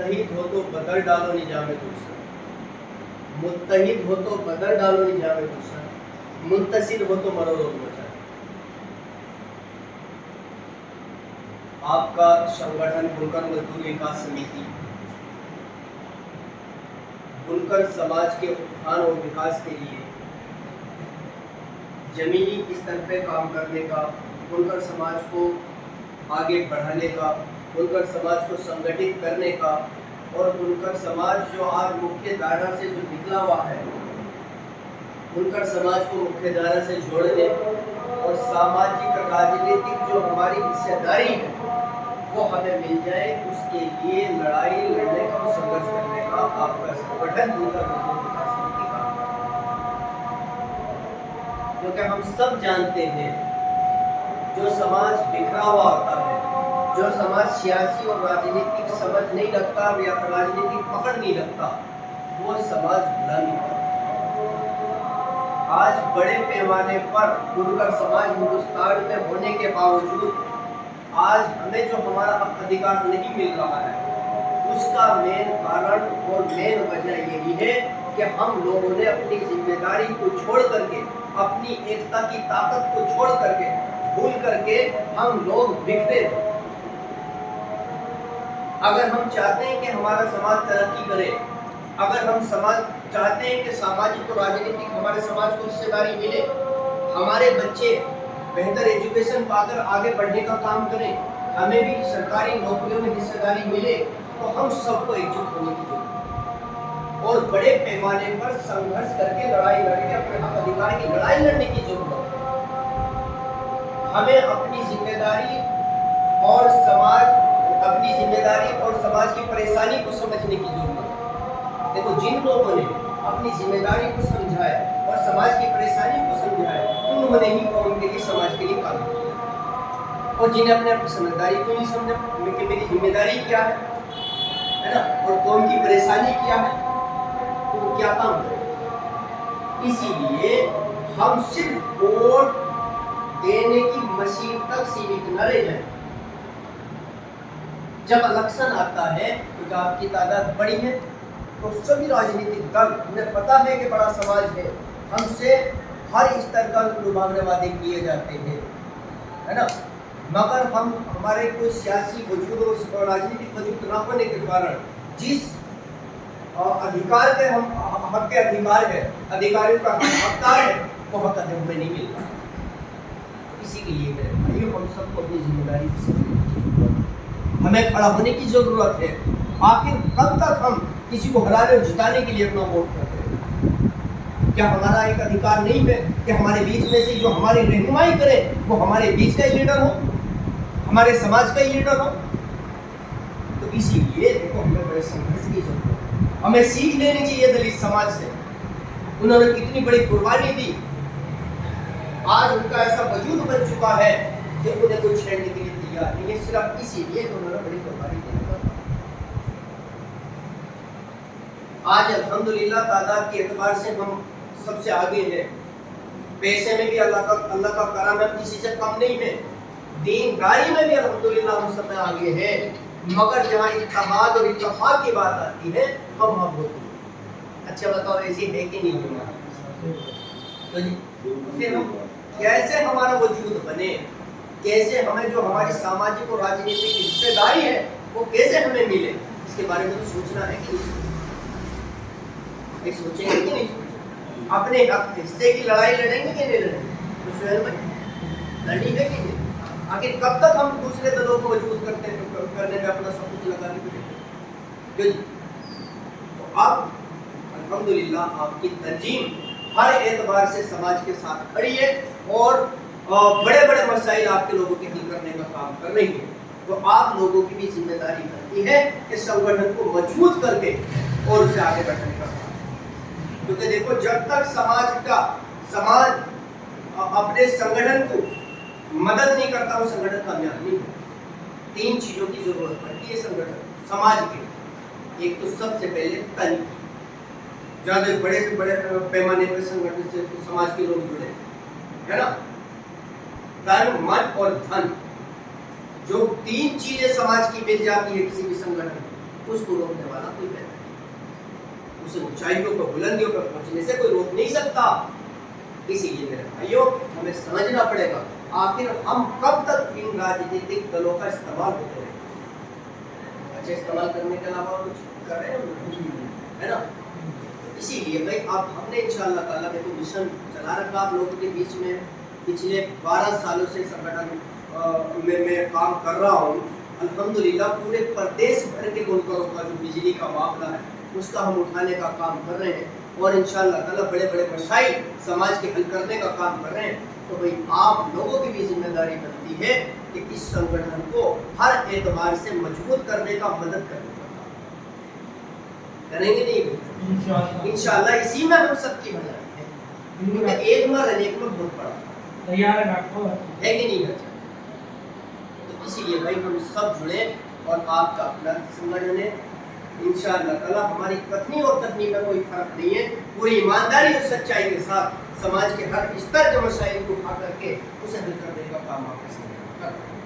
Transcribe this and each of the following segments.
मुत्तहिद हो तो बदल डालो निजाम गुलशन, मुत्तहिद हो तो बदल डालो निजाम गुलशन, मुंतसिर हो तो मरो रोज बचा। आपका संगठन बुनकर मजदूर विकास समिति बुनकर समाज के उत्थान और विकास के लिए जमीनी स्तर पे काम करने का, बुनकर समाज को आगे बढ़ाने का, बुनकर समाज को संगठित करने का और बुनकर समाज जो आज मुख्य धारा से जो निकला हुआ है, बुनकर समाज को मुख्य धारा से जोड़ने और सामाजिक राजनीतिक जो हमारी हिस्सेदारी है वो हमें मिल जाए, उसके लिए लड़ाई लड़ने का, संघर्ष करने का आपका संगठन बुनकर मजदूर विकास समिति का, क्योंकि हम सब जानते हैं जो समाज बिखरा हुआ होता है, जो समाज सियासी और राजनीतिक समझ नहीं रखता या राजनीतिक पकड़ नहीं रखता, वो समाज भला नहीं होता। आज बड़े पैमाने पर बुनकर समाज हिंदुस्तान में होने के बावजूद आज हमें जो हमारा हक अधिकार नहीं मिल रहा है, उसका मेन कारण और मेन वजह यही है कि हम लोगों ने अपनी जिम्मेदारी को छोड़ करके, अपनी एकता की ताकत को छोड़ करके, भूल करके हम लोग बिखरे। अगर हम चाहते हैं कि हमारा समाज तरक्की करे, अगर हम समाज चाहते हैं कि सामाजिक और राजनीतिक हमारे समाज को हिस्सेदारी मिले, हमारे बच्चे बेहतर एजुकेशन पाकर आगे बढ़ने का काम करें, हमें भी सरकारी नौकरियों में हिस्सेदारी मिले, तो हम सबको एकजुट होने की जरूरत है और बड़े पैमाने पर संघर्ष करके, लड़ाई लड़के अपने हक अधिकार की लड़ाई लड़ने की जरूरत है। हमें अपनी जिम्मेदारी और समाज की परेशानी को समझने की जरूरत है। देखो, जिन लोगों ने अपनी जिम्मेदारी को समझा है और समाज की परेशानी को समझा है, उन्होंने ही कौम के लिए, समाज के लिए काम किया। और जिन्हें अपनी समझदारी को नहीं समझा कि मेरी जिम्मेदारी क्या है ना, और कौम की परेशानी क्या है, तो वो क्या काम करे। इसीलिए हम सिर्फ वोट देने की मशीन तक सीमित न रह जाए। जब इलेक्शन आता है तो जब आपकी तादाद बड़ी है तो सभी राजनीतिक दल, उन्हें पता है कि बड़ा समाज है, हमसे हर स्तर का लुभावने वादे किए जाते हैं, है ना, मगर हम हमारे कोई सियासी वजूद और राजनीतिक वजूद न होने के कारण जिस अधिकार के हम हक के अधिकार है, अधिकारियों का हकदार है, वो हक हमें नहीं मिल रहा। इसी के लिए मेरे भाइयों, हम सबको अपनी जिम्मेदारी हमें खड़ा होने की जरूरत है। आखिर कब तक हम किसी को हराने और जिताने के लिए अपना वोट करते हैं? क्या हमारा एक अधिकार नहीं है कि हमारे बीच में से जो हमारी रहनुमाई करे वो हमारे बीच का ही लीडर हो, हमारे समाज का ही लीडर हो? तो इसीलिए देखो, हमें बड़े संघर्ष की जरूरत है। हमें सीख लेनी चाहिए दलित समाज से। उन्होंने कितनी बड़ी कुर्बानी दी, आज उनका ऐसा वजूद बन चुका है कि उन्हें कोई छेड़ने के लिए तैयार नहीं है, सिर्फ इसीलिए कि उन्होंने बड़ी कुर्बानी दी। आज अल्हम्दुलिल्लाह तादाद के एतबार से हम सबसे आगे हैं, पैसे में भी अल्लाह का करम है, किसी से कम नहीं है, दीनदारी में भी अल्हम्दुलिल्लाह हम सब में आगे हैं, मगर जहाँ इत्तेहाद और इत्तेफाक की बात आती है हम वहाँ बोलते हैं। अच्छा बताओ, ऐसी है कि नहीं है? तो जी फिर हम कैसे हमारा वजूद बने, कैसे हमें जो हमारी सामाजिक और राजनीतिक हिस्सेदारी है वो कैसे हमें मिले, इसके बारे में तो सोचना है कि नहीं सोचेंगे कि नहीं? अपने हक हिस्से की लड़ाई लड़ेंगे कि नहीं लड़ेंगे? तो स्वयं में लड़नी है कि नहीं? आखिर कब तक हम दूसरे दलों को मजबूत करने में अपना सब कुछ लगा देंगे? तो अब अल्हम्दुलिल्लाह आपकी तंजीम हर एतबार से समाज के साथ खड़ी है और बड़े बड़े मसाइल आपके लोगों के हल करने का काम कर रही है। तो आप लोगों की भी जिम्मेदारी बनती है कि संगठन को मजबूत करके और उसे आगे बढ़ाने का काम, क्योंकि देखो, जब तक समाज अपने संगठन को मदद नहीं करता, वो संगठन कामयाब नहीं होता। 3 चीजों की जरूरत पड़ती है संगठन समाज के। एक तो सबसे पहले तन, ज्यादा बड़े से बड़े पैमाने पर संगठन से तो समाज के लोग जुड़े, है ना, तन, मन और धन, जो 3 चीजें समाज की मिल जाती है किसी भी संगठन में, उसको रोकने वाला कोई पैदा नहीं, उसे ऊंचाइयों पर बुलंदियों पर पहुंचने से कोई रोक नहीं सकता। इसीलिए मेरे भाइयों हमें समझना पड़ेगा आखिर हम कब तक इन राजनीतिक दलों का इस्तेमाल होते रहेंगे। अच्छे इस्तेमाल करने के अलावा कुछ कर रहे हैं, है ना। इसीलिए भाई अब हमने इंशाअल्लाह ताला में तो मिशन चला रखा आप लोगों के बीच में। पिछले 12 सालों से संगठन में मैं काम कर रहा हूँ। अल्हम्दुलिल्लाह पूरे प्रदेश भर के बुनकरों का जो बिजली का मामला है उसका हम उठाने का काम कर रहे हैं और इंशाअल्लाह ताला बड़े बड़े मसाइल समाज के हल करने का काम कर रहे हैं। तो भाई आप लोगों की भी जिम्मेदारी बनती है कि इस संगठन को हर एतबार से मजबूत करने का, मदद करने का काम करेंगे नहीं इंशाअल्लाह। इसी में हम सबकी भलाई है, क्योंकि एक में रहने में बहुत बड़ा तैयार रखो है कि नहीं बच्चा। तो इसीलिए भाई हम सब जुड़े और आपका अपना संगठन है इंशाअल्लाह ताला। हमारी कथनी और कथनी में कोई फर्क नहीं है, पूरी ईमानदारी और सच्चाई के साथ समाज के हर स्तर के मसाइल को उठा करके उसे हल करने का काम आपके संगठन कर रहा है।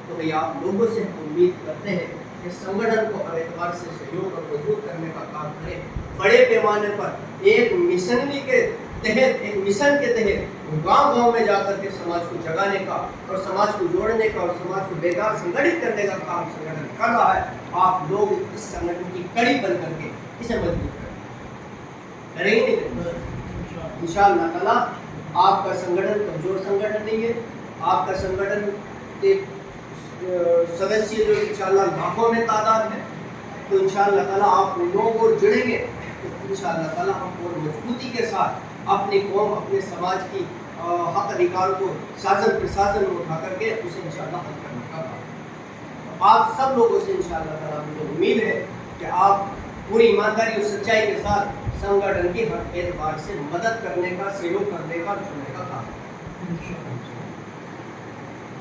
तो भाई आप लोगों से उम्मीद करते हैं कि संगठन को हर एतबार से सहयोग और मजबूत करने का काम करें। बड़े पैमाने पर एक मिशनरी के तहत, एक मिशन के तहत गांव-गांव में जाकर के समाज को जगाने का और समाज को जोड़ने का और समाज को बेदार संगठित करने का काम संगठन कर रहा है। आप लोग इस संगठन की कड़ी बन करके इसे मजबूत करेंगे इंशाअल्लाह ताला। आपका संगठन कमजोर संगठन नहीं है, आपका संगठन के सदस्य जो इंशाअल्लाह लाखों में तादाद है। तो इंशाअल्लाह ताला आप लोग और जुड़ेंगे तो इंशाअल्लाह ताला हम और मजबूती के साथ अपनी कौम, अपने समाज की हक अधिकार को शासन प्रशासन में उठा करके उसे इंशाअल्लाह हल करने का काम। आप सब लोगों से इंशाअल्लाह ताला मुझे उम्मीद है कि आप पूरी ईमानदारी और सच्चाई के साथ संगठन की हर एतबार से मदद करने का, सहयोग करने का, जुड़ने का काम।